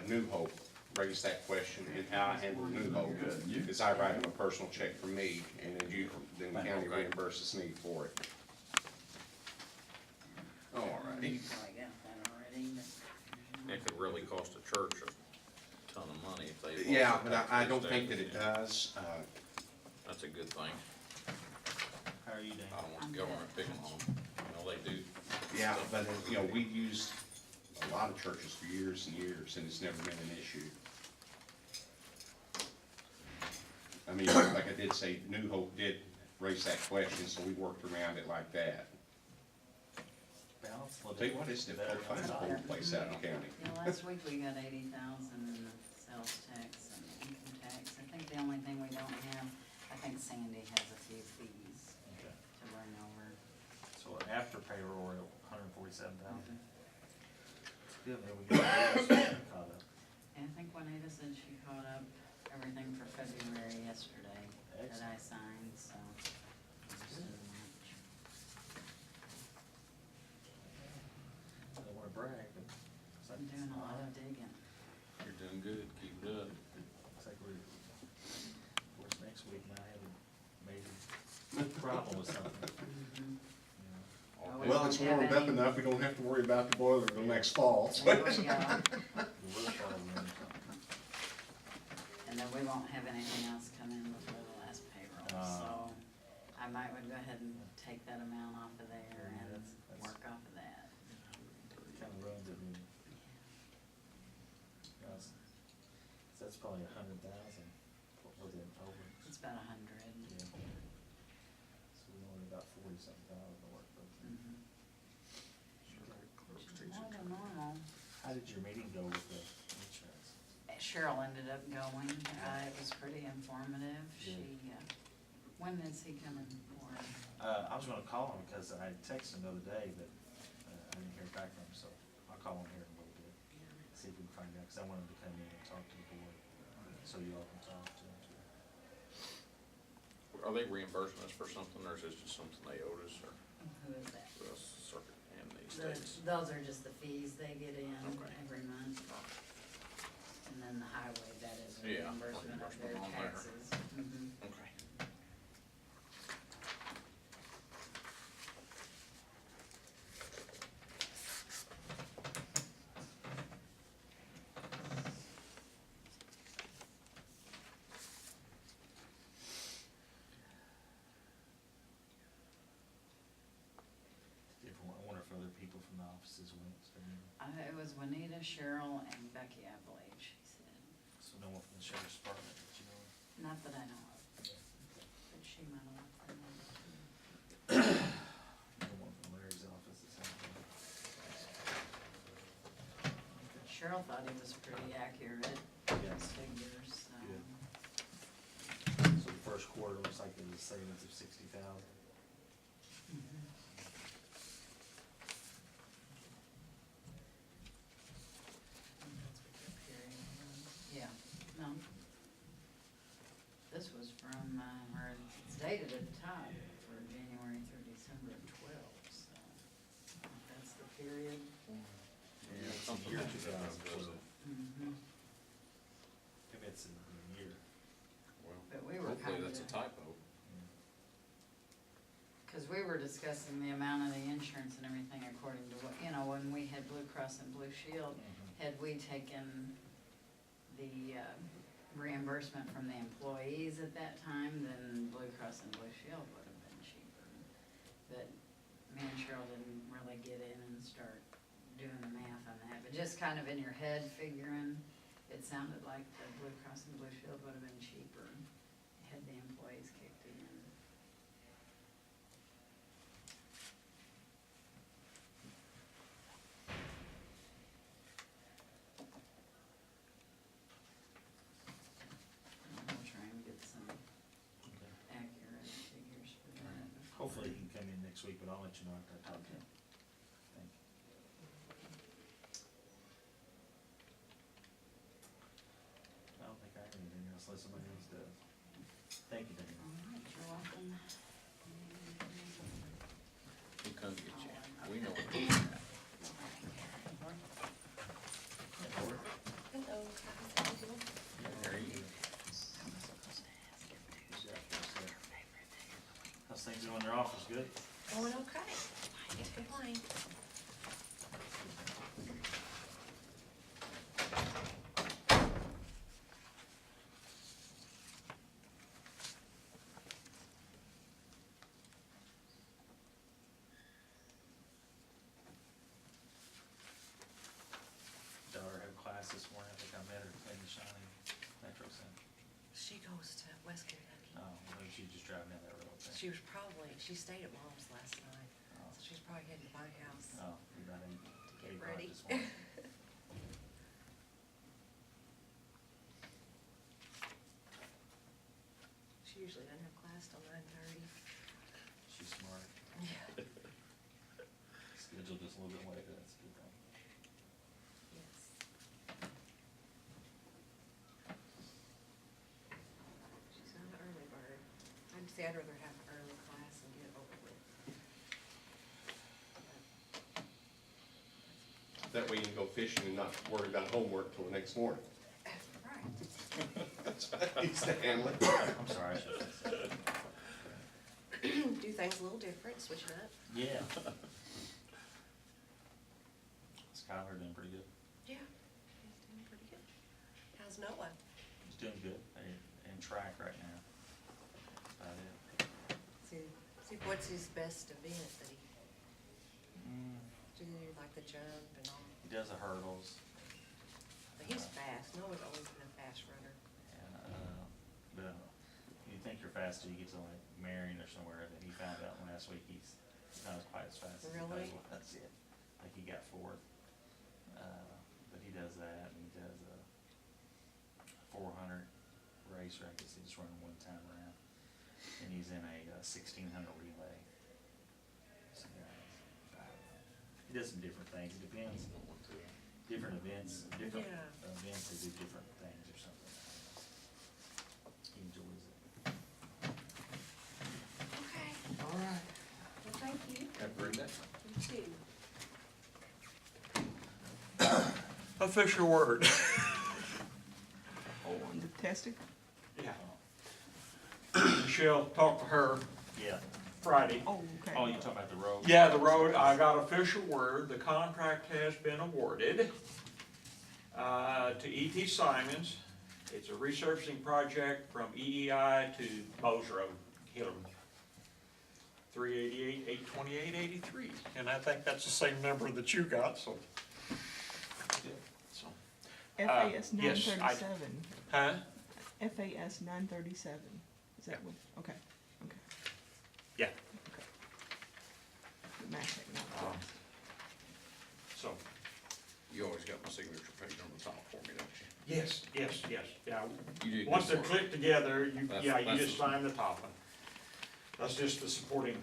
New Hope raised that question, and how I handle New Hope Good. is I write them a personal check from me, and then then the county reimburses me for it. You Alrighty. probably got that already, but. It could really cost a church a ton of money if they. Yeah, lost but their I don't tax think that it status. does. That's a good thing. How are you doing? I don't want the government picking on them. You know, they do. Yeah, but, you know, we've used a lot of churches for years and years, and it's never been an issue. I mean, like I did say, New Hope did raise that question, so we worked around it like that. Balance? I'll tell you what, it's difficult to find a whole place out in the county. You know, last week we got 80,000 in the sales tax and income tax. I think the only thing we don't have, I think Sandy has a few fees Okay. to bring over. So after payroll, we're at 147,000. Mhm. It's good, maybe we get caught up. And I think Juanita said she caught up everything for February yesterday that I Excellent. signed, so. just in March. I don't wanna brag, but it's like, I'm doing a lot of digging. You're doing good, keep it up. it's like we're, of course, next week might have a major problem with something, Mhm. you know. Oh, we Well, won't it's have warmed up any- enough, we don't have to worry about the boiler till next fall. so. There we go. The worst part of it, And then we won't have anything else come in before the last payroll, so I might would go ahead and take that amount off of there Yeah, and that's- work off of that. it kinda runs it, and, you know, so that's probably 100,000, what was it, over? It's about 100. Yeah. So we only about 40-something thousand to work with. Mhm. Which is more than normal. How did your meeting go with the insurance? Cheryl ended up going, it was pretty informative, she, when is he coming for? I was gonna call him because I texted him the other day, but I didn't hear back from him, so I'll call him here in a little bit, see if we can find out, because I want him to come in and talk to the board, so you all can talk to him too. Are they reimbursing us for something, or is this just something they owed us, or Who is that? the circuit and the states? Those are just the fees they get in Okay. every month. And then the highway, that is a Yeah, reimbursement of their reimbursement on there. taxes. Mhm. Okay. I wonder if other people from the offices went, so, It was Juanita, Cheryl, and Becky, I believe, she said. so no one from the sheriff's department, that you know. Not that I know of, Okay. but she might have left them on too. No one from Larry's office is happening. Cheryl thought he was pretty accurate, Yes. his figures, so. Good. So the first quarter looks like there's a savings of 60,000. Mhm. That's what your period was. Yeah, no. This was from, or it's dated at the top for January through December of 12, so that's the period. Yeah, it's something year like that, 2012. Mhm. Maybe it's in the year. Well, But we were hopefully kinda- that's a typo. Cause we were discussing the amount of the insurance and everything according to what, you know, when we had Blue Cross and Blue Shield, had we taken the reimbursement from the employees at that time, then Blue Cross and Blue Shield would have been cheaper. But me and Cheryl didn't really get in and start doing the math on that, but just kind of in your head figuring, it sounded like the Blue Cross and Blue Shield would have been cheaper had the employees kicked in. We'll try and get some Okay. accurate figures for that. Hopefully he can come in next week, but I'll let you know after I talk to him. Thank you. I don't think I have anything else unless somebody else does. Thank you, Daniel. All right, you're welcome. Who come get you? We know where you're at. Yeah, Lord. Hello. your office, good? Going okay. I can't complain. Daughter had class this morning, I think I met her in the Shawnee Metro Center. She goes to West Kentucky. Oh, well, she just driving down that road, I think. She stayed at mom's last night, Oh. so she's probably heading to my house. Oh, you about eight, Get 8 o'clock ready. this morning. She usually doesn't have class till 9:30. She's smart. Yeah. Scheduled just a little bit later, that's a good thing. Yes. She's not an early bird. I'd say I'd rather have an early class and get it over with. But That way you can go fishing and not worry about homework till the next morning. right. That's how I used to handle it. I'm sorry, I should have said. Do things a little different, switch it up. Yeah. Skylar doing pretty good. Yeah, he's doing pretty good. How's Noah? He's doing good. They're in track right now. That's about it. See, what's his best event that he, do you like the jump and all? He does the hurdles. But he's fast. Noah's always been a fast runner. And, but you think you're fast till you get to like Marion or somewhere, that he found out last week he's not quite as fast as he Really? was. Yeah. Like he got fourth. But he does that, and he does a 400 race, or I guess he just run one time around. And he's in a 1600 relay. So, he does some different things, it depends. Different events, they do different things or something. He enjoys it. Okay, All right. well, thank you. Have a great day. You too. Official word. Oh, on the testing? Yeah. Michelle, talked to her Yeah. Friday. Oh, okay. Oh, you talking about the road? Yeah, the road, I got official word, the contract has been awarded to E.T. Simons. It's a resurfacing project from EEI to Bose Road, Hillman. 388, 828, 83. And I think that's the same number that you got, so. So, FAS nine yes, I- thirty-seven, huh? FAS 937, is that what, okay, okay, Yeah. okay. The Massac, not Um, So, You always got my signature page on the top for me, don't you? yes, yes, yes, yeah. You did Once good they're work. clicked together, you, That's- yeah, you that's- just sign the top one. That's just the supporting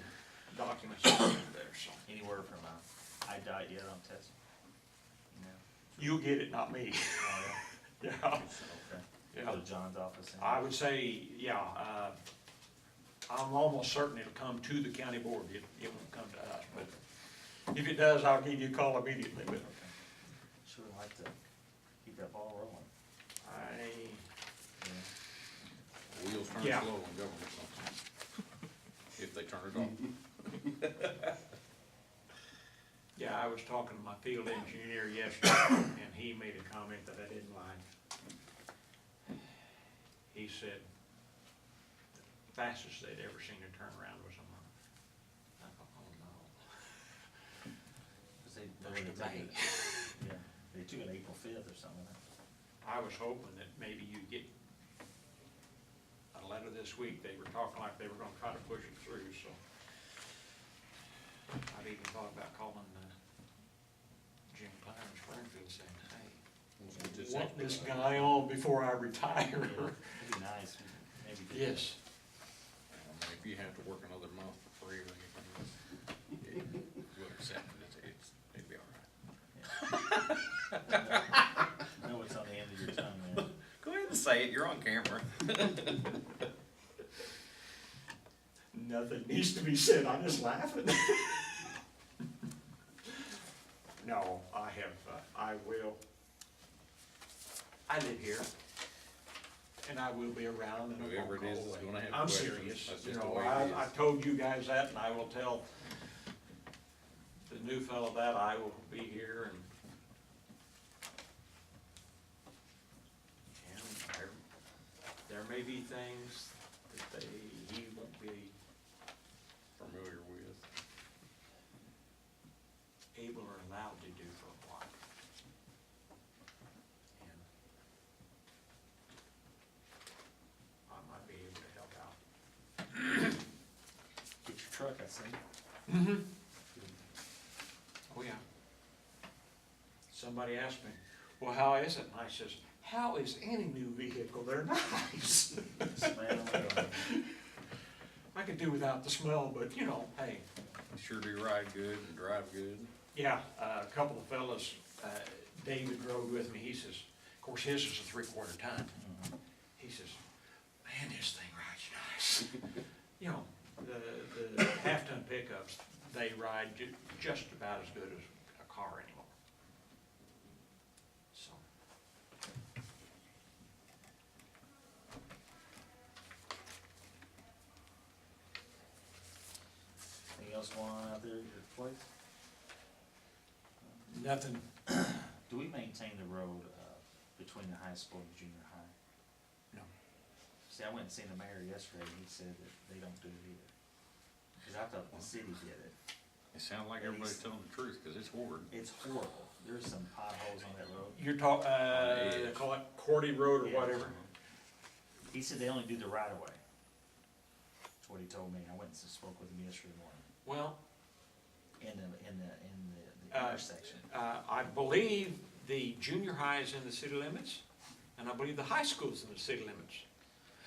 documents there, so. Any word from IDOT yet on testing? No? You get it, not me. Oh, Yeah, yeah? Okay. yeah. Go to John's office. and- I would say, yeah, I'm almost certain it'll come to the county board. It won't come to us, but if it does, I'll give you a call immediately, but Okay. Sure like to keep that ball rolling. I, Yeah. Wheels turn Yeah. slow on government sometimes. If they turn it off. yeah, I was talking to my field engineer yesterday, and he made a comment that I didn't like. He said, the fastest they'd ever seen a turnaround was a month. I thought, oh no. 'Cause they First really of took May. it, yeah, they took it April 5th or something. I was hoping that maybe you'd get a letter this week. They were talking like they were gonna try to push it through, so. I've even thought about calling Jim Klein in Springfield saying, hey, want this guy on before I retire. It'd be nice, maybe. do that. Yes. I mean, if you have to work another month for free or anything, we'll accept it, it'd be all right. I know what's on the end of your tongue there. Go ahead and say it, you're on camera. Nothing needs to be said, I'm just laughing. No, I have, I will. I live here. and I will be around and a Whoever phone it is call is away. gonna have I'm questions. serious, That's you just the know, way it I is. told you guys that, and I will tell the new fellow that I will be here, and there may be things that he won't be Familiar with. able or allowed to do for a while. And I might be able to help out. Get your truck, I see. Mm-hmm. Oh, yeah. Somebody asked me, well, how is it? And I says, how is any new vehicle? They're nice. Smell, I could do without the smell, but you know, hey, You sure do ride good and drive good. yeah, a couple of fellas, David rode with me, he says, of course, his is a 3/4 ton. He says, man, this thing rides nice. You know, the half-ton pickups, they ride just about as good as a car anymore. So. anything else going on out there at your place? Nothing. Do we maintain the road, between the high school and junior high? No. See, I went and seen the mayor yesterday, and he said that they don't do it either. Cause I thought the city did it. It sounds like everybody's telling the truth, cause it's horrid. It's horrible. There's some potholes on that road. You're they call it Cordy Road or Yeah. whatever. He said they only do the right of way. That's what he told me. I went and spoke with him yesterday morning, Well, in the Uh, intersection. I believe the junior high is in the city limits, and I believe the high school's in the city limits.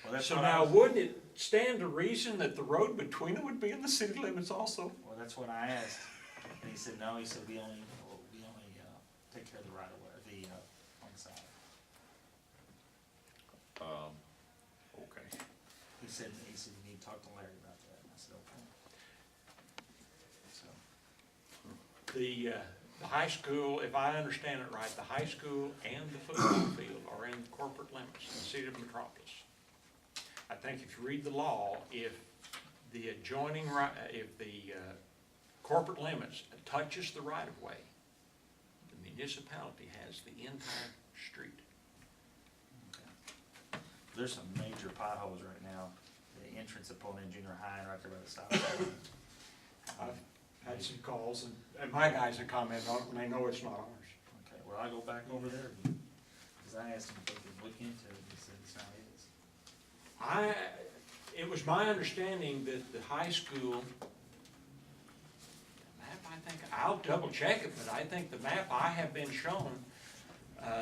Well, that's So what I now, was- wouldn't it stand to reason that the road between them would be in the city limits also? Well, that's what I asked, and he said, no, he said, we only take care of the right of way, on the side. Okay. He said, you need to talk to Larry about that, and I said, okay. So, The high school, if I understand it right, the high school and the football field are in corporate limits in the city of Metropolis. I think if you read the law, if the adjoining if the corporate limits touches the right of way, the municipality has the entire street. okay. There's some major potholes right now, the entrance of pulling in junior high and right there by the stop. I've had some calls, and my guys have commented on it, and they know it's not ours. Okay, well, I'll go back over there, because I asked him if they could look into it, and he said it's not his. It was my understanding that the high school, the map, I think, I'll double check it, but I think the map I have been shown,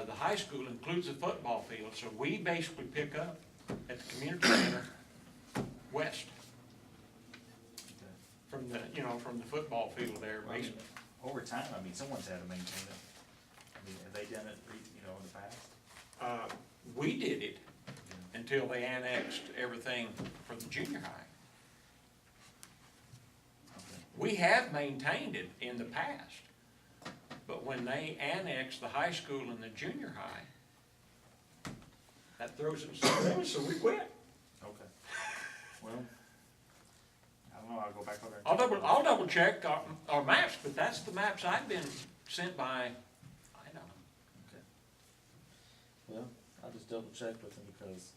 the high school includes a football field, so we basically pick up at the community center west Okay. from the football field there, Well, I mean, basically. over time, I mean, someone's had to maintain it. I mean, have they done it, in the past? We did it until they annexed everything for the junior high. Okay. We have maintained it in the past, but when they annexed the high school and the junior high, that throws it in, so we quit. Okay. Well, I don't know, I'll go back over there. and check. I'll double check our maps, but that's the maps I've been sent by, I know. Okay. Well, I'll just double check with them, because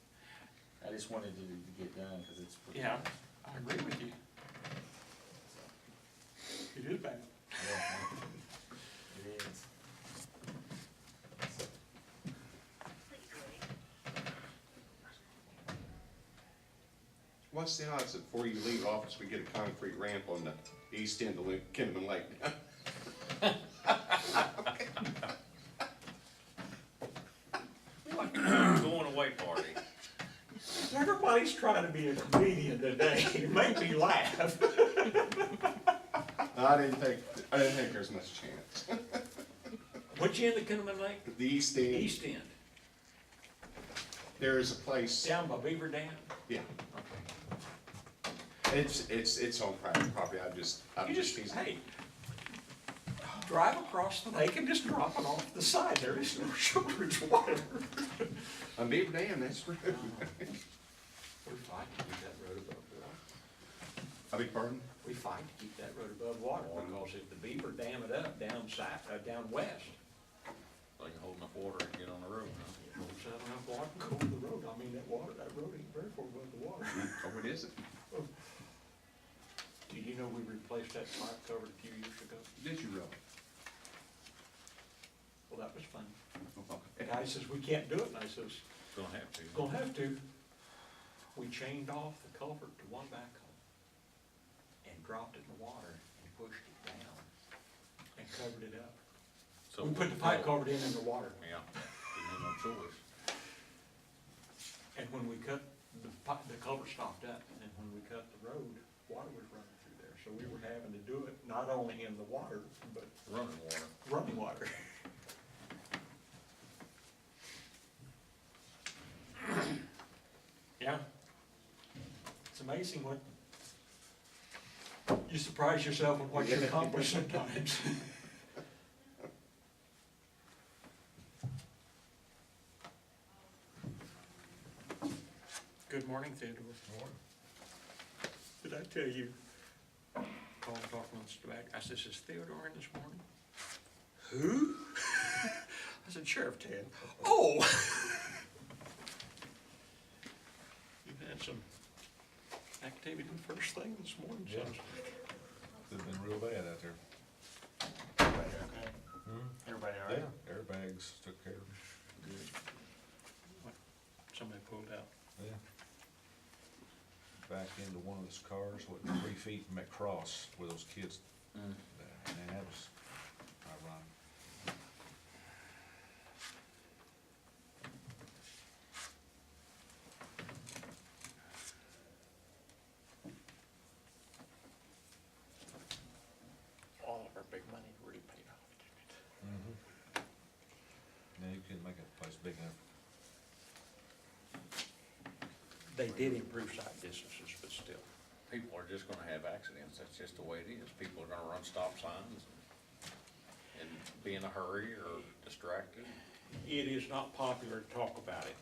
I just wanted to get done, because it's pretty. Yeah, I agree with you. It is bad. Yeah, it is. What's the odds that before you leave office, we get a concrete ramp on the east end of Kinnaman Lake? Going away party. Everybody's trying to be a comedian today. You make me laugh. I didn't think there's much chance. Which end of Kinnaman Lake? The east end, East end, there is a place, down by Beaver Dam? yeah, it's on private property, I'm just You just, teasing. hey, drive across the lake and just drop it off the side. There is no shortage of water. A big dam, that's true. We fight to keep that road above water. I beg pardon? We fight to keep that road above water, because if the beaver dam it up down west, They can hold enough water and get on the road, huh? it holds out enough water to go to the road. I mean, that road ain't very far above the water. Oh, it isn't? Do you know we replaced that pipe cover a few years ago? Did you really? Well, that was fun. Oh, The guy says, we can't do it, and I says, Gonna have to. gonna have to. We chained off the culvert to one backhoe and dropped it in the water and pushed it down and covered it up. So We put the pipe culvert in the water, Yeah, didn't have no choice. and when we cut, the culvert stopped up, and then when we cut the road, water was running through there. So we were having to do it not only in the water, but Running water. running water. Yeah. It's amazing what, you surprise yourself with what you accomplish sometimes. Good morning, Theodore. Did I tell you, called talking on the back, I said, is Theodore in this morning? Who? I said, Sheriff Ted. Oh! You've had some activity first thing this morning, Yeah. sounds like. It's been real bad out there. Everybody okay? Everybody all right? Yeah, airbags took care of them. What, somebody pulled out? Yeah. Back into one of those cars, 3 feet from that cross where those kids, and that was ironic. All of our big money really paid off, didn't it? Now you couldn't make that place big enough. They did improve site distances, but still. People are just gonna have accidents, that's just the way it is. People are gonna run stop signs and be in a hurry or distracted. It is not popular to talk about it,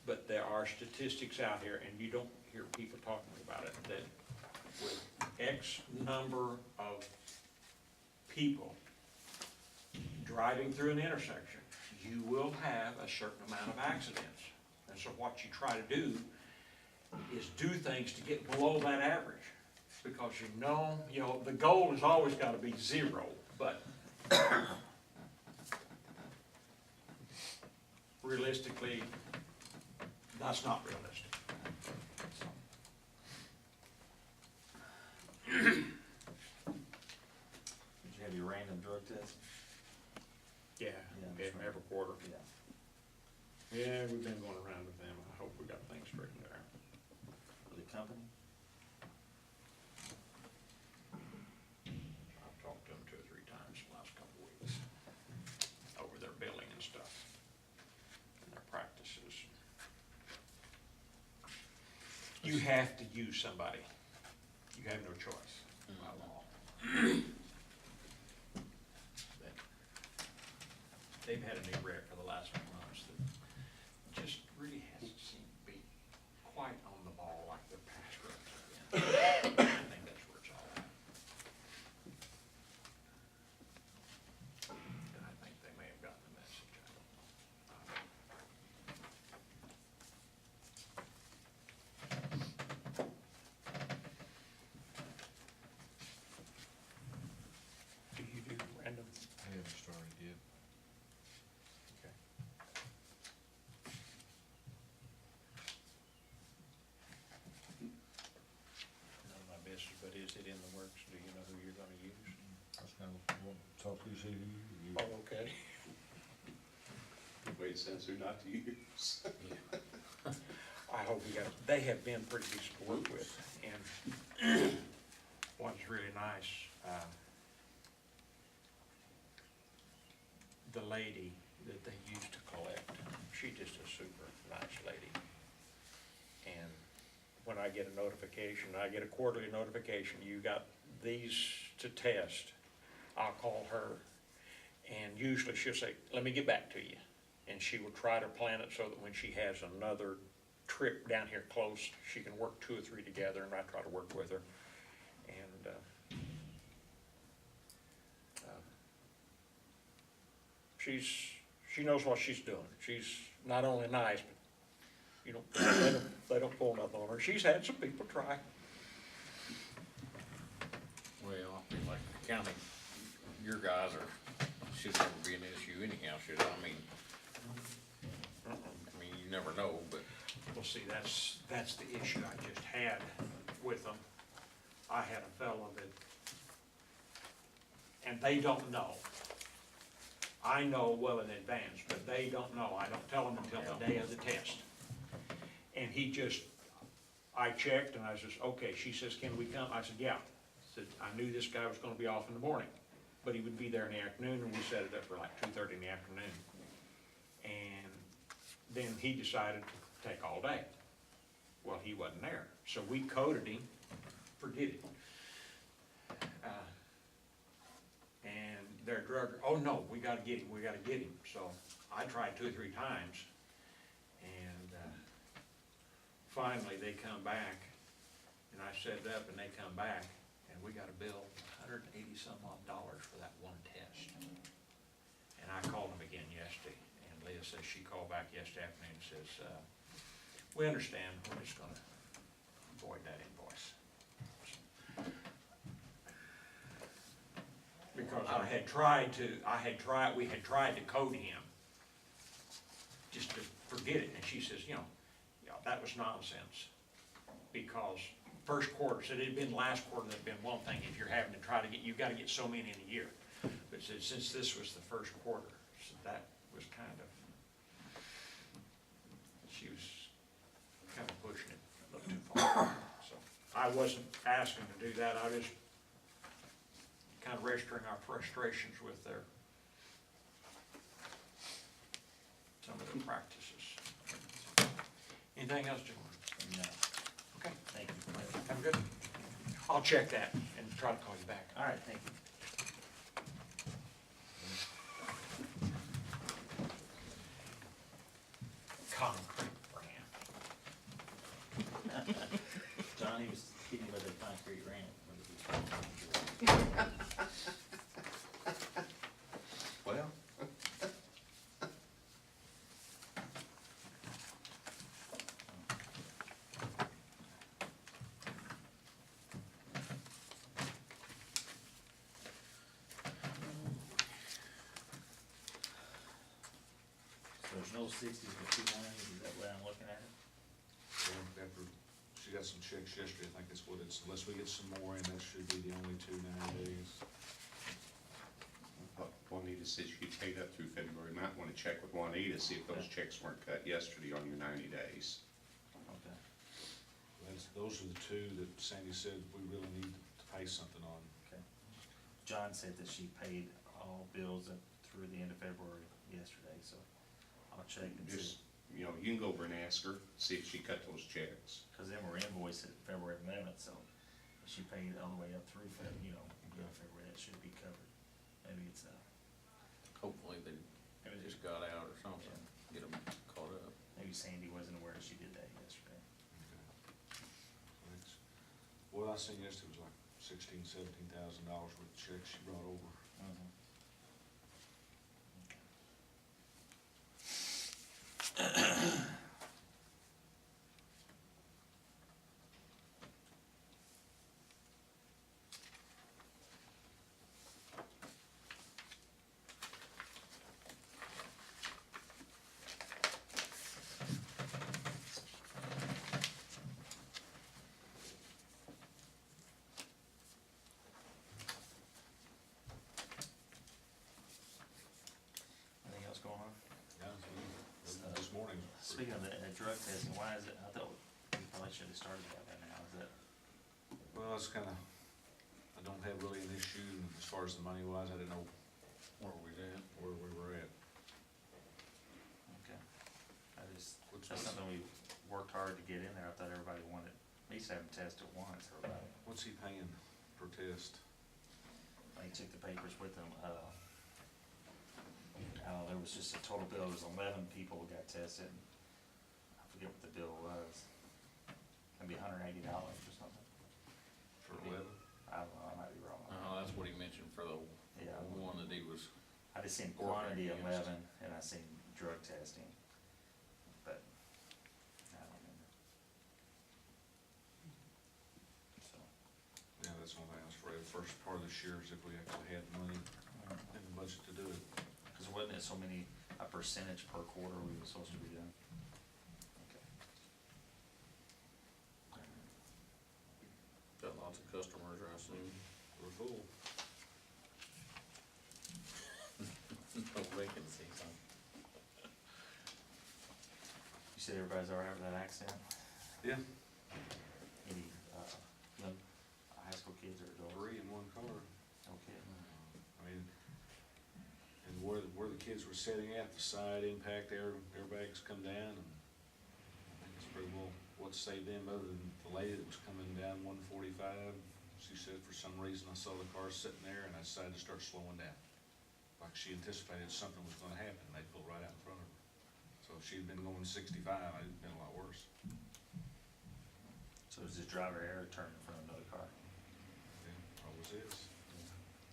but there are statistics out here, and you don't hear people talking about it, that with X number of people driving through an intersection, you will have a certain amount of accidents. And so what you try to do is do things to get below that average. Because you know, the goal has always gotta be 0, but realistically, that's not realistic. Did you have your random drug test? Yeah, Yeah, every quarter. Yeah. Yeah, we've been going around with them. I hope we got things straightened out. For the company? I've talked to them 2 or 3 times in the last couple of weeks over their billing and stuff and their practices. You have to use somebody. You have no choice by law. But they've had a new rep for the last few months that just really hasn't seemed to be quite on the ball like their past reps have been. I think that's where it's all at. And I think they may have gotten the message, I don't know. Do you do random? I haven't started yet. Okay. None of my business, but is it in the works? Do you know who you're gonna use? I was gonna want to talk to you, see who you. Oh, okay. Wait, sense who not to use. I hope we got, they have been pretty decent to work with, and what's really nice, the lady that they used to collect, she's just a super nice lady. And when I get a notification, I get a quarterly notification, you got these to test, I'll call her And usually she'll say, let me get back to you. And she will try to plan it so that when she has another trip down here close, she can work 2 or 3 together, and I try to work with her. And, she knows what she's doing. She's not only nice, but, you know, they don't pull nothing on her. She's had some people try. Well, I feel like the county, your guys should never be an issue anyhow, should it? I mean, you never know, but. Well, see, that's the issue I just had with them. I had a fellow that, and they don't know. I know well in advance, but they don't know. I don't tell them until the day of the test. And I checked and I says, okay, she says, can we come? I said, yeah. I said, I knew this guy was gonna be off in the morning, but he would be there in the afternoon, and we set it up for like 2:30 in the afternoon. And then he decided to take all day. Well, he wasn't there, so we coded him, forget it. And their drug, oh no, we gotta get him, So I tried 2 or 3 times, and finally they come back, and I set it up, and they come back, and we got a bill, $180-some odd for that one test. And I called them again yesterday, and Leah says she called back yesterday afternoon and says, we understand, we're just gonna void that invoice. Because we had tried to code him, just to forget it, and she says, yeah, that was nonsense. Because first quarter, said it had been last quarter, that'd been one thing, if you're having to try to get, you've gotta get so many in a year. But said, since this was the first quarter, so that was kind of, she was kind of pushing it a little too far. So I wasn't asking to do that, I was kind of registering our frustrations with some of their practices. Anything else, gentlemen? No, Okay, thank you. have a good. I'll check that and try to call you back. All right, thank you. Concrete brand. Johnny was kidding with the concrete ramp. Well, So there's no 60s but 290s, is that the way I'm looking at it? After, she got some checks yesterday, I think that's what it's, unless we get some more in, that should be the only 2 days. Juanita said she paid up through February. Might wanna check with Juanita, see if those checks weren't cut yesterday on your 90 days. Okay. Those are the 2 that Sandy said we really need to pay something on. Okay. John said that she paid all bills through the end of February yesterday, so I'll check and see. Just, you know, you can go over and ask her, see if she cut those checks. Cause then we're invoiced at February 11th, so if she paid all the way up through February, that should be covered. Maybe it's, Hopefully they just got out or something, get them caught up. maybe Sandy wasn't aware she did that yesterday. Thanks. What I seen yesterday was like $16,000-17,000 worth of checks she brought over. Anything else going on? Yeah, this morning. Speaking of the drug testing, why is it, I thought we probably should have started that by now, is that, Well, it's kinda, I don't have really an issue as far as the money wise, I didn't know Where we at? where we were at. okay. That's something we worked hard to get in there, I thought everybody wanted, at least have them test at once, everybody. What's he paying per test? I took the papers with them, I don't know, there was just a total bill, it was 11 people who got tested. I forget what the bill was. Maybe $180 or something. For 11? I don't know, I might be wrong. That's what he mentioned for the Yeah. one that he was, I just seen Working quantity against. 11, and I seen drug testing, but I don't remember. So, Yeah, that's one thing I was afraid of. The first part of this year is if we actually had money in the budget to do it. cause wasn't it so many, a percentage per quarter we were supposed to be doing? Okay. got lots of customers, I assume. We're full. No vacancies, huh? You said everybody's all right with that accident? Yeah. Any, young, high school kids or adults? 3 in one car. Okay. I mean, and where the kids were sitting at, the side impact airbags come down, and I think it's pretty well what saved them, other than the lady that was coming down 145. She said for some reason I saw the car sitting there and I decided to start slowing down. Like she anticipated something was gonna happen, and they pulled right out in front of her. So if she'd been going 65, it'd been a lot worse. So is this driver error turn in front of another car? Yeah, always is.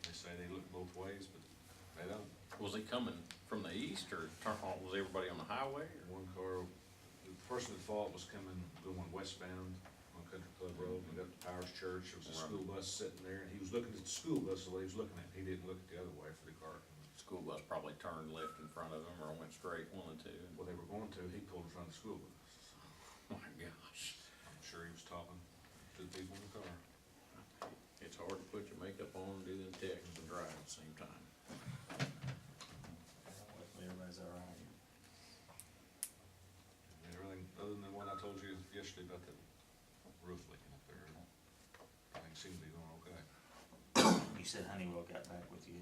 They say they look both ways, but they don't. Was he coming from the east or was everybody on the highway or? One car, the person at fault was going westbound on Country Club Road, and got to Powers Church. There was a Right. school bus sitting there, and he was looking at the school bus the way he was looking at it. He didn't look at the other way for the car. School bus probably turned left in front of him or went straight, one or two. Well, they were going to, he pulled in front of the school bus. Oh my gosh. I'm sure he was talking to the people in the car. It's hard to put your makeup on and do the text and drive at the same time. Hopefully everybody's all right. And everything, other than what I told you yesterday about the roof leaking up there, things seem to be going okay. You said Honeywell got back with you.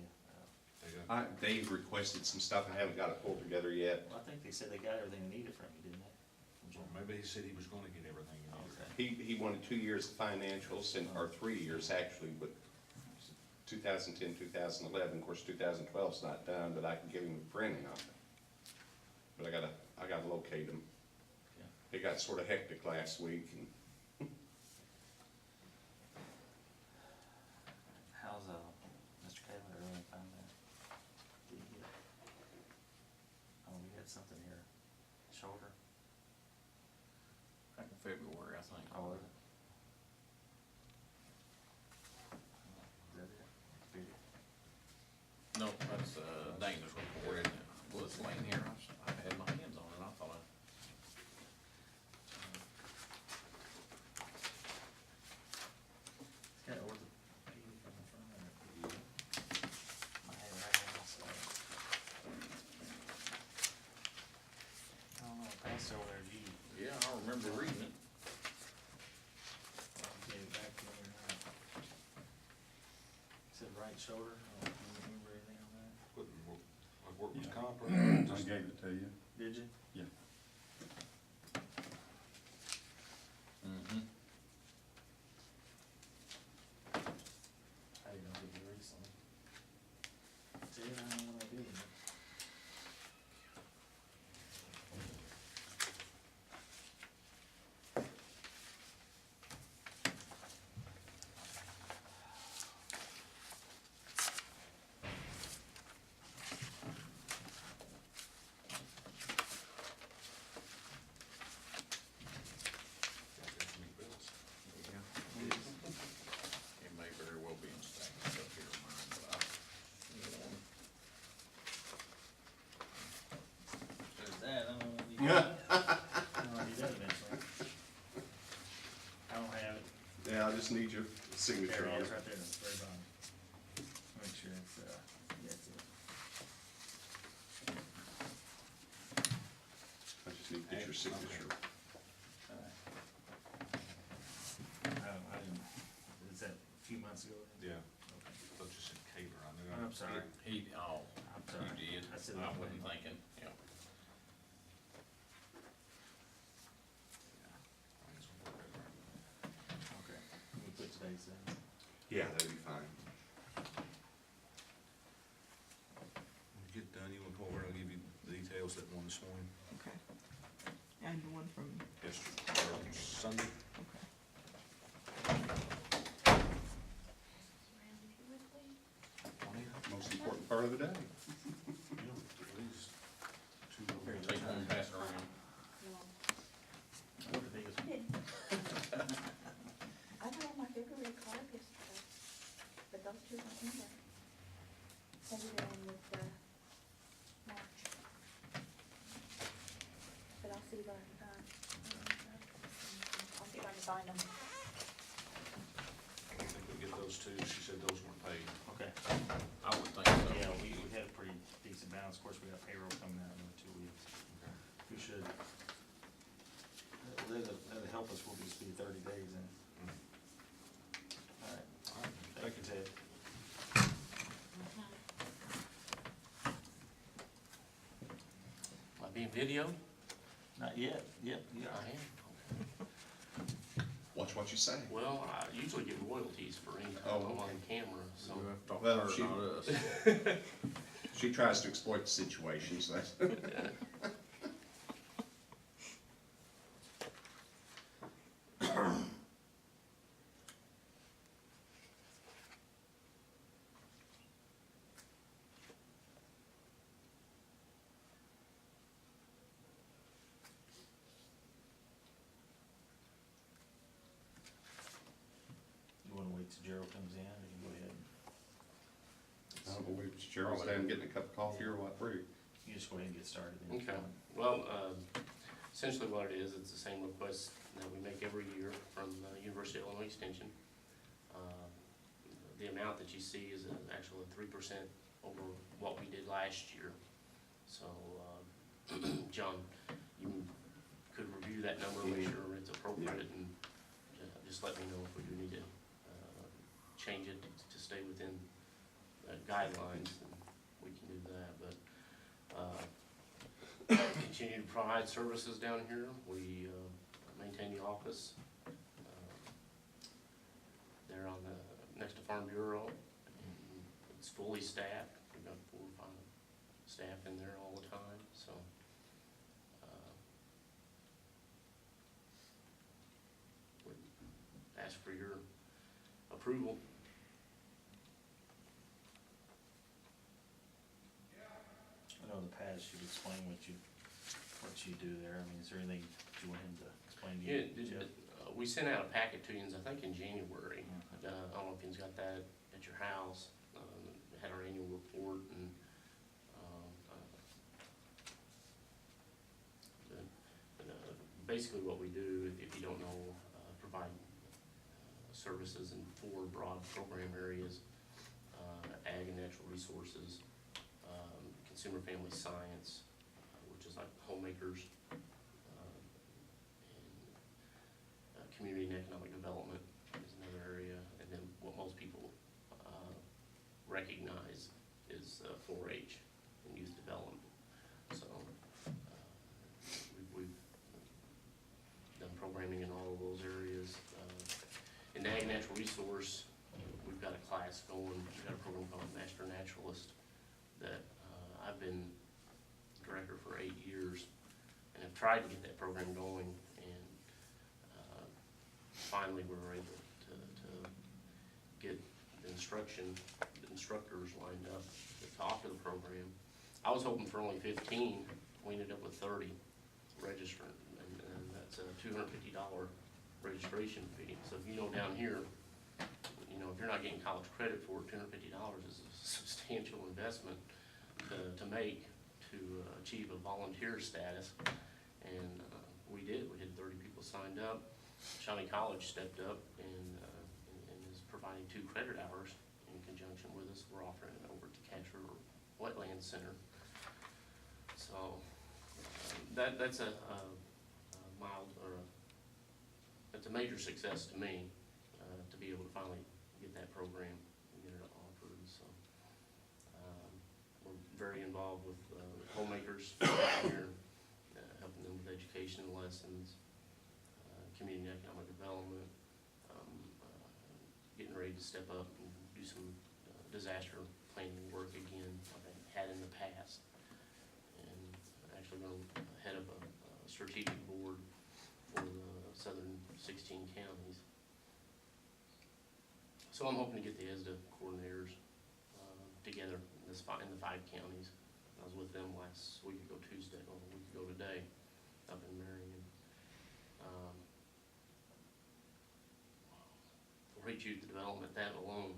They got, They requested some stuff, I haven't got it pulled together yet. Well, I think they said they got everything they needed from you, didn't they? From John? maybe he said he was gonna get everything he needed. Okay. He wanted 2 years of financials, or 3 years actually, but 2010, 2011, of course, 2012's not done, but I can give him a printing of it. But I gotta locate him. Yeah. It got sort of hectic last week, and How's, Mr. Taylor, everyone found that? Did he get? Oh, we had something here, shoulder, Back in February, I think. oh, was it? Is that it? Figured. No, that's, Dana's report, isn't it? Well, it's laying here, I had my hands on it, I thought It's got orthopedic on the front of it. I had it right on, so. I don't know, passed over there to you. yeah, I remember reading it. Gave it back to me or not. Said right shoulder, I don't remember anything on that. Like workman's comp or? I gave it to you. Did you? Yeah. Mm-hmm. I didn't know if you recently. See, I don't know what I did. It may very well be in stack up here, mine, but I, There's that, I don't know what you got. I don't know what you did eventually. I don't have it. yeah, I just need your There signature it on is, it. right there in the very bottom. Make sure it's, that's it. I just need to get your signature. I didn't, is that a few months ago? Yeah, Okay. thought you said Cater, I knew. I'm sorry. I'm sorry. You did, I said I it. wasn't thinking, yeah. Okay. Can we put today's in? Yeah, that'd be fine. When you get done, you wanna go this morning, Okay. And the one from, yesterday, or Sunday. okay. Most important part of the day. These two over Here, there. Take one and pass it around. What the biggest one? I got all my February card yesterday, but those two aren't in there. Send it in with, March. But I'll see what I can find. I'll see if I can find them. I think we get those two, she said those weren't paid. Okay. I would think so. Yeah, we had a pretty decent balance. Of course, we got payroll coming out in 2 weeks. We should, that'll help us, we'll just be 30 days in. All right. All right, Thank you, Ted. Am I being videoed? Not yet. Yep, yeah. I am. Watch what you say. Well, I usually get royalties for any time Oh, I'm on okay. camera, so. You have to talk Well, to her, she- not us. She tries to exploit the situation, so that's. You wanna wait till Gerald comes in, or you go ahead and, I don't know, if Cheryl's down getting a cup of coffee or what, through. you just go ahead and get started. then. Okay, well, essentially what it is, it's the same request that we make every year from University of Illinois Extension. The amount that you see is actually 3% over what we did last year. So, John, you could review that number, make sure it's appropriate, and just let me know if we do need to change it to stay within guidelines, and we can do that, but continue to provide services down here. We maintain the office. They're on the, next to Farm Bureau, and it's fully staffed. We've got 4 or 5 staff in there all the time, so. Would ask for your approval. I know in the past you've explained what you do there. I mean, is there anything you want him to explain to you? Yeah, we sent out a packet to you, I think in January. Okay. I don't know if you've got that at your house. It had our annual report and, basically what we do, if you don't know, provide services in 4 broad program areas: ag and natural resources, consumer family science, which is like homemakers, and community and economic development is another area, and then what most people recognize is 4-H and youth development. So we've done programming in all of those areas. In ag and natural resource, we've got a class going. We've got a program called Master Naturalist that I've been director for 8 years, and have tried to get that program going, and finally we were able to get the instructors lined up to offer the program. I was hoping for only 15. We ended up with 30 registrant, and that's a $250 registration fee. So if you know down here, you know, if you're not getting college credit for it, $250 is a substantial investment to make to achieve a volunteer status. And we did. We had 30 people signed up. Shawnee College stepped up and is providing 2 credit hours in conjunction with us. We're offering it over at the Cache River Wetlands Center. So that's a mild, or that's a major success to me, to be able to finally get that program and get it offered. So we're very involved with homemakers here, helping them with education lessons, community and economic development, getting ready to step up and do some disaster planning work again, like I had in the past. And actually actually gonna head up a strategic board for the southern 16 counties. So I'm hoping to get the ESDA coordinators together in the 5 counties. I was with them last week ago Tuesday, or a week ago today, up in Marion. 4-H youth development, that alone,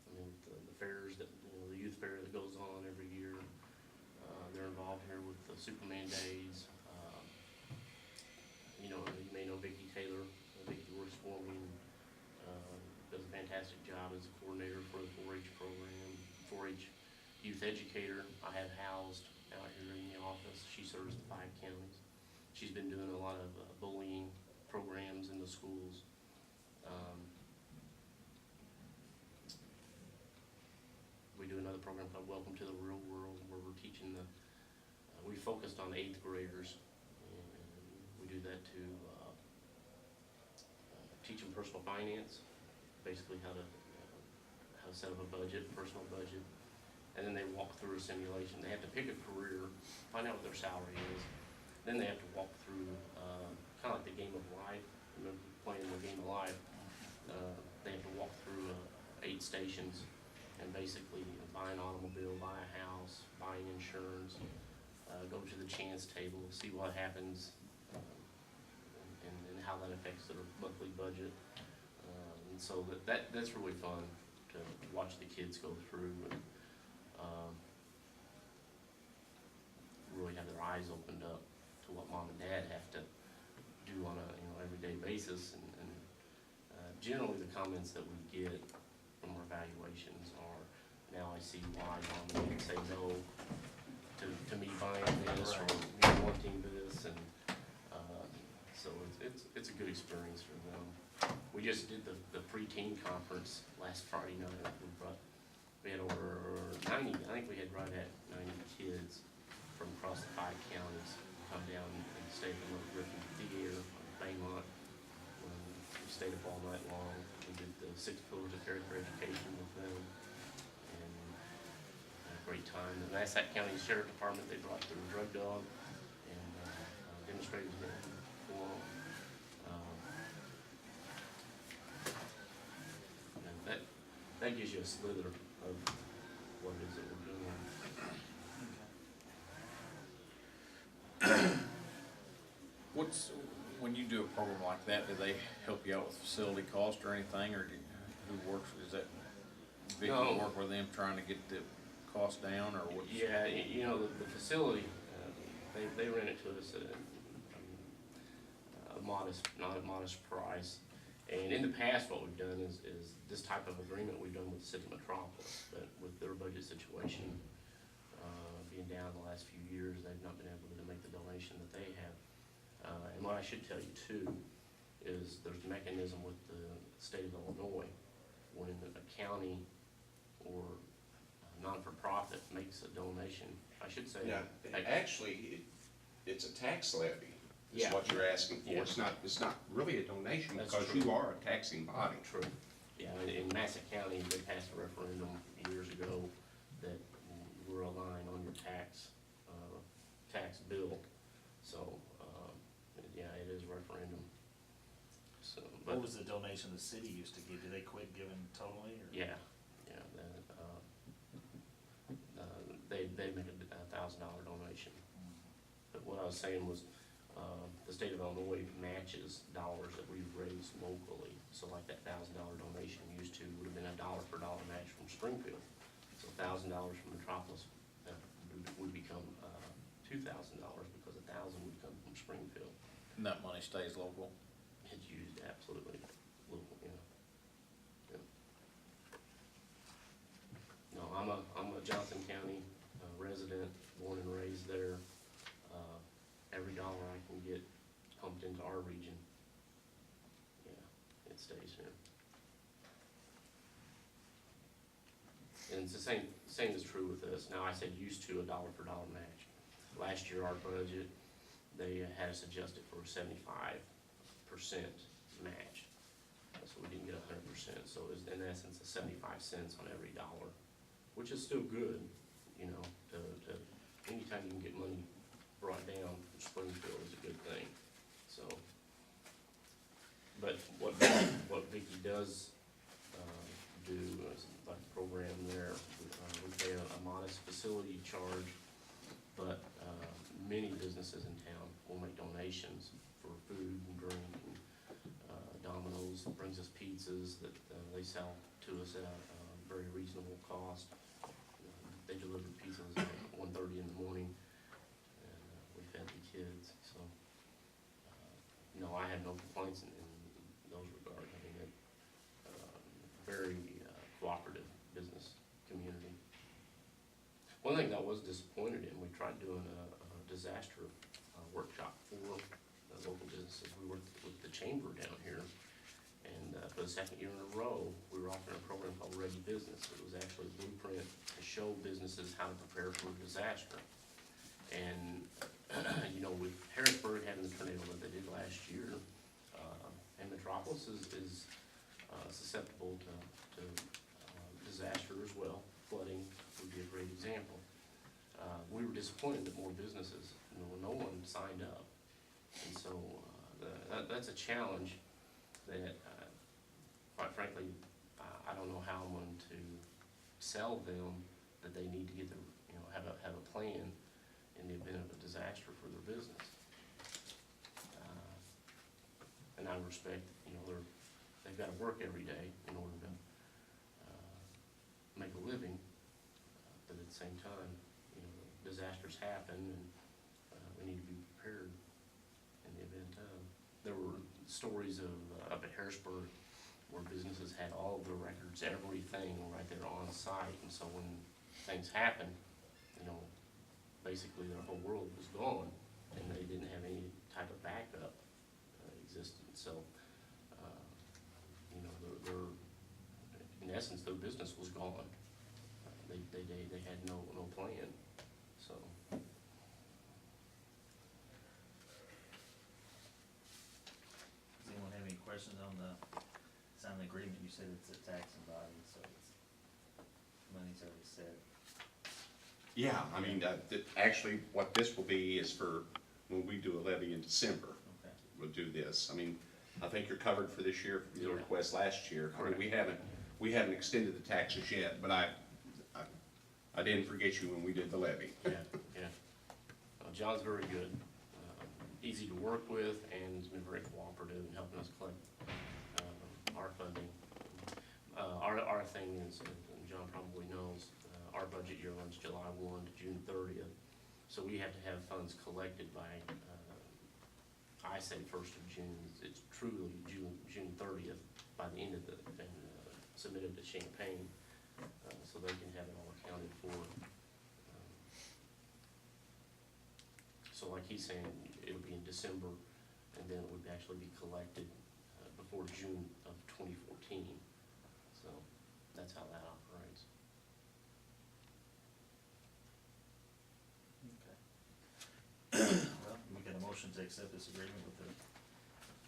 I mean, the fairs that, you know, the youth fair that goes on every year, they're involved here with the Superman Days. You know, you may know Vicki Taylor. Vicki works for me, does a fantastic job as a coordinator for the 4-H program. 4-H youth educator I have housed out here in the office. She serves the 5 counties. She's been doing a lot of bullying programs in the schools. We do another program called Welcome to the Real World, where we're teaching we focused on 8th graders, and we do that to teach them personal finance, basically how to set up a budget, personal budget, and then they walk through a simulation. They have to pick a career, find out what their salary is, then they have to walk through kind of like the game of life. Remember playing the game of life? They have to walk through 8 stations and basically buy an automobile, buy a house, buying insurance, go to the chance table, see what happens, and how that affects their monthly budget. And so that's really fun to watch the kids go through and really have their eyes opened up to what mom and dad have to do on a everyday basis. And generally the comments that we get from our evaluations are, now I see why mom and dad say no to me buying this or me wanting this, and so it's a good experience for them. We just did the preteen conference last Friday night. We had over 90, I think we had right at 90 kids from across the 5 counties come down and stay at the Griffin Theater on Baymont. We stayed up all night long. We did the 6 pillars of character education with them, and had a great time. The Massac County Sheriff Department, they brought their drug dog and demonstrated it for them. And that gives you a slither of what it is that we're doing. When you do a program like that, do they help you out with facility cost or anything, or who works, is that Vicky No. work with them trying to get the cost down, or what? Yeah, you know, the facility, they rent it to us at a modest, not a modest price. And in the past, what we've done is this type of agreement we've done with the city of Metropolis, but with their budget situation being down the last few years, they've not been able to make the donation that they have. And what I should tell you too is there's a mechanism with the state of Illinois when a county or non-for-profit makes a donation, I should say. Yeah, actually, it's a tax levy, is Yeah. what you're asking for. Yeah. It's not really a donation, That's because true. you are a taxing body. True. Yeah, in Massac County, they passed a referendum years ago that we're aligned on your tax bill. So, yeah, it is a referendum. So, but. What was the donation the city used to give? Did they quit giving totally, or? Yeah, they made a $1,000 donation. But what I was saying was, the state of Illinois matches dollars that we've raised locally. So like that $1,000 donation used to would have been a dollar for dollar match from Springfield. So $1,000 from Metropolis would become $2,000 because 1,000 would come from Springfield. And that money stays local? It's used absolutely local, yeah. No, I'm a Johnson County resident, born and raised there. Every dollar I can get pumped into our region, yeah, it stays here. And it's the same is true with this. Now, I said used to a dollar for dollar match. Last year, our budget, they had us adjusted for a 75% match. So we didn't get 100%. So it was, in essence, a 75 cents on every dollar, which is still good, you know, to anytime you can get money brought down from Springfield is a good thing, so. But what Vicky does, do is like the program there, we pay a modest facility charge, but, many businesses in town will make donations for food and drink, and, Domino's brings us pizzas that, they sell to us at a very reasonable cost. They delivered pizzas at 1:30 in the morning, and, we fed the kids, so, no, I have no complaints in those regards. I mean, it, very cooperative business community. One thing that I was disappointed in, we tried doing a disaster workshop for local businesses. We worked with the chamber down here, and for the second year in a row, we were offering a program called Ready Business. It was actually a blueprint to show businesses how to prepare for a disaster. And, you know, with Harrisburg having the tornado that they did last year, and Metropolis is susceptible to disaster as well. Flooding would be a great example. We were disappointed that more businesses, no one signed up. And so, that's a challenge that, quite frankly, I don't know how I'm going to sell them that they need to get their, have a plan in the event of a disaster for their business. And I respect, they've got to work every day in order to make a living, but at the same time, disasters happen, and we need to be prepared in the event of. There were stories of up at Harrisburg where businesses had all of their records, everything right there on site, and so when things happen, basically their whole world was gone, and they didn't have any type of backup existent. So, their in essence, their business was gone. They had no plan. So. Does anyone have any questions on the signed agreement? You said it's a taxing body, so it's, money's already set. Yeah, I mean, actually, what this will be is for when we do a levy in December. Okay. We'll do this. I mean, I think you're covered for this year, for your request last year. I mean, Correct. we haven't extended the taxes yet, but I didn't forget you when we did the levy. Yeah. John's very good, easy to work with, and he's been very cooperative in helping us collect our funding. Our thing is, and John probably knows, our budget year runs July 1 to June 30th, so we have to have funds collected by, I say 1st of June. It's truly June 30th by the end of and submitted to Champaign, so they can have it all accounted for. So like he's saying, it'll be in December, and then it would actually be collected before June of 2014. So that's how that operates. Okay. Well, we got a motion to accept this agreement with the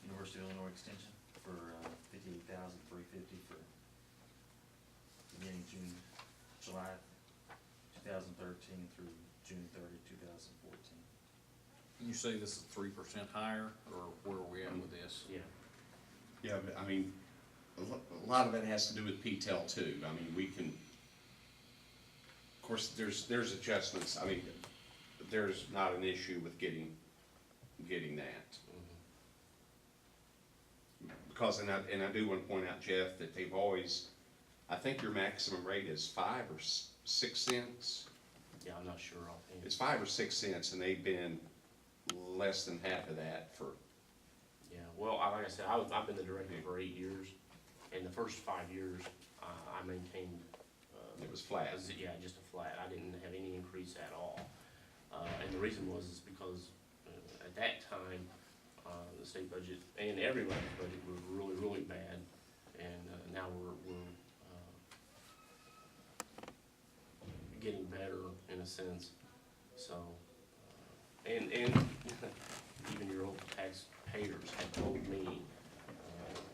University of Illinois Extension for $58,350 for beginning July 2013 through June 30, 2014. You say this is 3% higher, or where are we at with this? Yeah. Yeah, but I mean, a lot of it has to do with PTEL too. I mean, we can, of course, there's adjustments. I mean, there's not an issue with getting that. Because, and I do want to point out, Jeff, that they've always, I think your maximum rate is 5 or 6 cents. Yeah, I'm not sure offhand. It's 5 or 6 cents, and they've been less than half of that for. Yeah, well, like I said, I've been the director for 8 years, and the first 5 years, I maintained. It was flat. Yeah, just a flat. I didn't have any increase at all. And the reason was because at that time, the state budget and everybody's budget was really, really bad, and now we're getting better in a sense. So, and even your old taxpayers have told me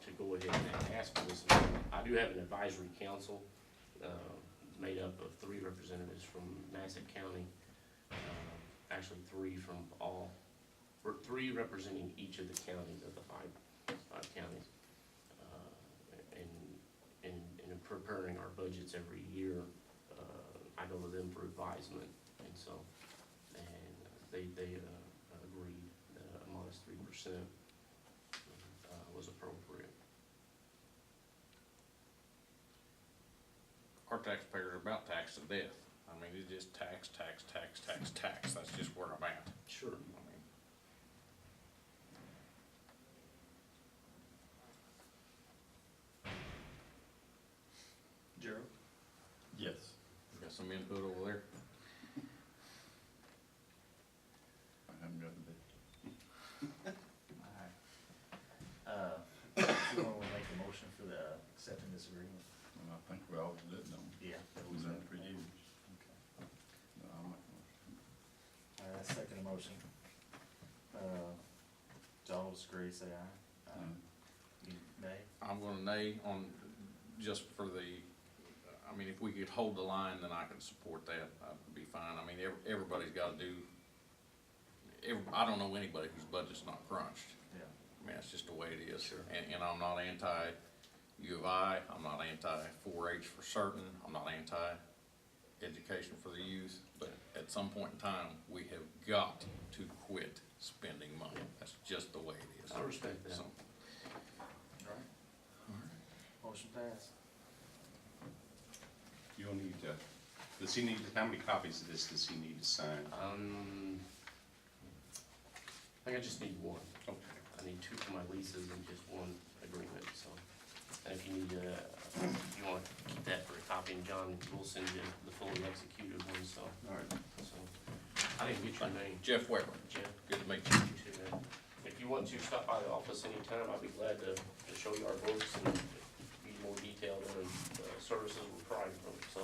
to go ahead and ask for this. I do have an advisory council made up of 3 representatives from Massac County, actually 3 from all, or 3 representing each of the counties of the five counties. And in preparing our budgets every year, I go to them for advisement, and so, and they agreed that a modest 3% was appropriate. Our taxpayers are about taxed to death. I mean, it's just tax, tax, tax, tax, tax. That's just where I'm at. Sure. I mean, Gerald? Yes. got some input over there? I haven't got a bit. Alright. You wanna make a motion for the accepting this agreement? Well, I think we always did, don't we? Yeah. We've done it for years. Okay. No, I'll make a motion. Alright, second motion. To all disagree, say aye. You nay? I'm gonna nay on, just for the, I mean, if we could hold the line, then I can support that. I'd be fine. I mean, everybody's gotta do, I don't know anybody whose budget's not crunched. Yeah. I mean, that's just the way it is. Sure. And I'm not anti-U of I, I'm not anti-4-H for certain, I'm not anti-education for the youth, but at some point in time, we have got to quit spending money. That's just the way it is. I respect that. So, Alright. Motion passed. You'll need to, does he need, how many copies of this does he need to sign? I think I just need 1. Okay. I need 2 for my leases and just 1 agreement, so. And if you need if you wanna keep that for a copy, and John will send you the fully executed one, so. All right. So, I didn't get your name, Jeff Weber, Jeff. good to meet you. You too, man. If you want to stop by the office anytime, I'd be glad to show you our books and be more detailed on the services we're providing from, so.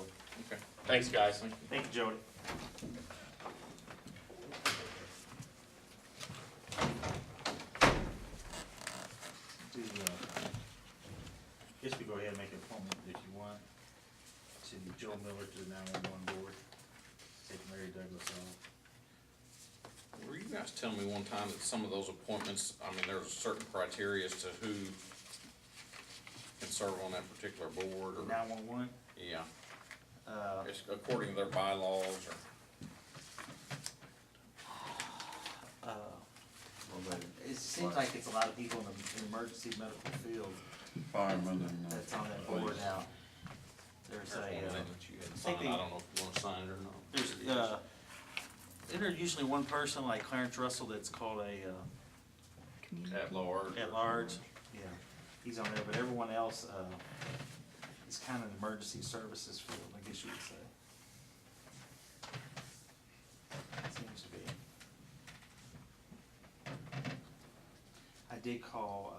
Okay. Thanks, guys. Thank you, Jody. Guess we go ahead and make an appointment if you want to Joe Miller to the 911 board, take Mary Douglas off. Were you guys telling me one time that some of those appointments, I mean, there's a certain criteria as to who can serve on that particular board, or? 911, Yeah, it's according to their bylaws, or? it seems like it's a lot of people in the emergency medical field Firemen and. that's on that board police. now. There's There's one a, thing that you had to think sign. they- I don't know if you wanna sign it or not. there's, isn't there usually one person like Clarence Russell that's called a, Community. At large. at large? Yeah, he's on there, but everyone else, is kind of an emergency services field, I guess you would say. Seems to be. I did call,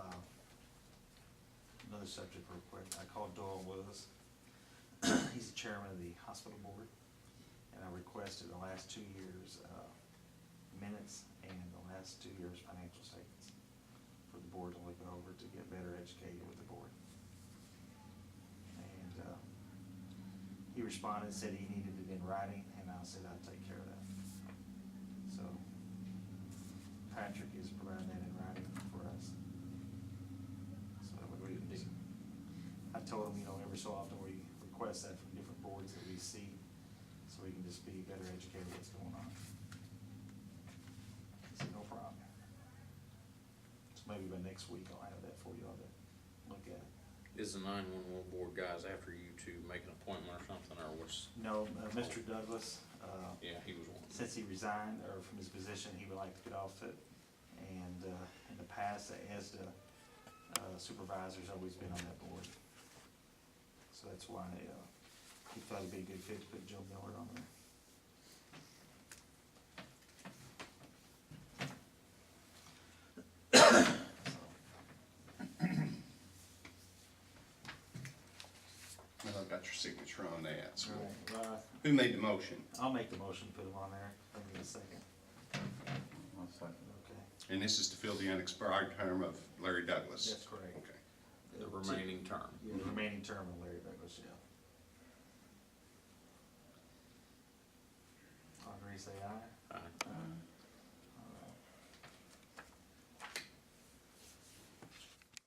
another subject real quick, I called Doyle Willis. He's the chairman of the hospital board, and I requested the last 2 years' minutes and the last 2 years' financial statements for the board to look over to get better educated with the board. And he responded, said he needed it in writing, and I said I'd take care of that. So Patrick is providing that in writing for us. So that way we can do. I told him, every so often we request that from different boards that we see, so we can just be better educated what's going on. He said, no problem. So maybe by next week I'll have that for you all to look at. Is the 911 board guys after you to make an appointment or something, or what's? No, Mr. Douglas, Yeah, he was one. since he resigned, or from his position, he would like to get off it. And, in the past, the ESDA supervisor's always been on that board. So that's why, he thought it'd be a good fit to put Joe Miller on there. Well, I've got your signature on that, so. Right, Who made the motion? I'll make the motion, put him on there, if I can get a second. I'll second. Okay, And this is to fill the unexpired term of Larry Douglas? that's correct. Okay. The remaining term. Yeah, the remaining term of Larry Douglas, yeah. All agree, say aye. Aye.